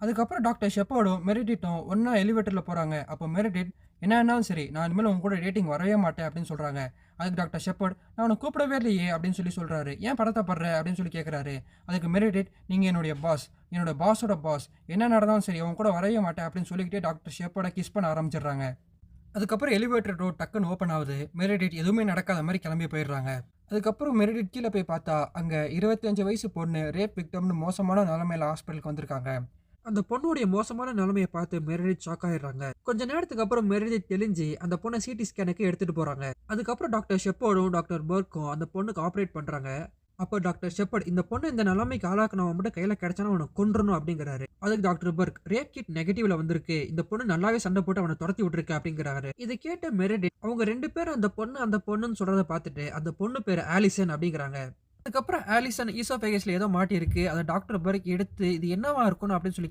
அதுக்கப்புறம் டாக்டர் ஷெப்பர்டும், மெரிடிட்டும் ஒண்ணா எலிவேட்டர்ல போறாங்க. அப்போ மெரிடிட், "என்ன ஆனாலும் சரி, நான் இனிமேல் உங்க கூட டேட்டிங் வரவே மாட்டேன்" அப்படின்னு சொல்றாங்க. அதுக்கு டாக்டர் ஷெப்பர்ட், "நான் உன்ன கூப்பிடவே இல்லையே" அப்படின்னு சொல்லி சொல்றாரு. "ஏன் படத்தப்படுற?" அப்படின்னு சொல்லி கேட்கறாரு. அதுக்கு மெரிடிட், "நீங்க என்னுடைய பாஸ். என்னோட பாஸோட பாஸ். என்ன நடந்தாலும் சரி, உன் கூட வரவே மாட்டேன்" அப்படின்னு சொல்லிக்கிட்டே டாக்டர் ஷெப்பர்ட கிஸ் பண்ண ஆரம்பிச்சுடுறாங்க. அதுக்கப்புறம் எலிவேட்டர் டோர் டக்குன்னு ஓப்பன் ஆவுது. மெரிடிட் எதுவுமே நடக்காத மாரி கிளம்பி போயிடுறாங்க. அதுக்கப்புறம் மெரிடிட் கீழ போய் பார்த்தா, அங்க 25 வயசு பொண்ணு ரேப் விக்டிம்னு மோசமான நிலைமையில ஹாஸ்பிட்டலுக்கு வந்திருக்காங்க. அந்த பொண்ணுடைய மோசமான நிலைமைய பார்த்து மெரிடித் ஷாக் ஆயிடுறாங்க. கொஞ்ச நேரத்துக்கு அப்புறம் மெரிடித் தெளிஞ்சு அந்த பொண்ண சிடி ஸ்கேனுக்கு எடுத்துட்டு போறாங்க. அதுக்கப்புறம் டாக்டர் ஷெப்பர்டும், டாக்டர் பர்க்கும் அந்த பொண்ணுக்கு ஆப்பரேட் பண்றாங்க. அப்போ டாக்டர் ஷெப்பர்ட், "இந்த பொண்ண இந்த நிலைமைக்கு ஆளாக்குனவன் மட்டும் கையில கிடைச்சானா அவன கொன்றுணும்" அப்படிங்கிறாரு. அதுக்கு டாக்டர் பர்க், "ரேப் கிட் நெகட்டிவ்ல வந்திருக்கு. இந்த பொண்ணு நல்லாவே சண்டை போட்டு அவன துரத்தி விட்டுருக்கு" அப்படிங்கிறாரு. இத கேட்ட மெரிடித், அவங்க 2 பேரும் அந்த பொண்ணுன்னு சொல்றத பார்த்துட்டு, அந்த பொண்ணு பேரு ஆலிசன் அப்படிங்கிறாங்க. அதுக்கப்புறம் ஆலிசன் ஈசோஃபேகஸ்ல ஏதோ மாட்டியிருக்கு. அத டாக்டர் பர்க் எடுத்து, "இது என்னவா இருக்கும்னு" அப்படின்னு சொல்லி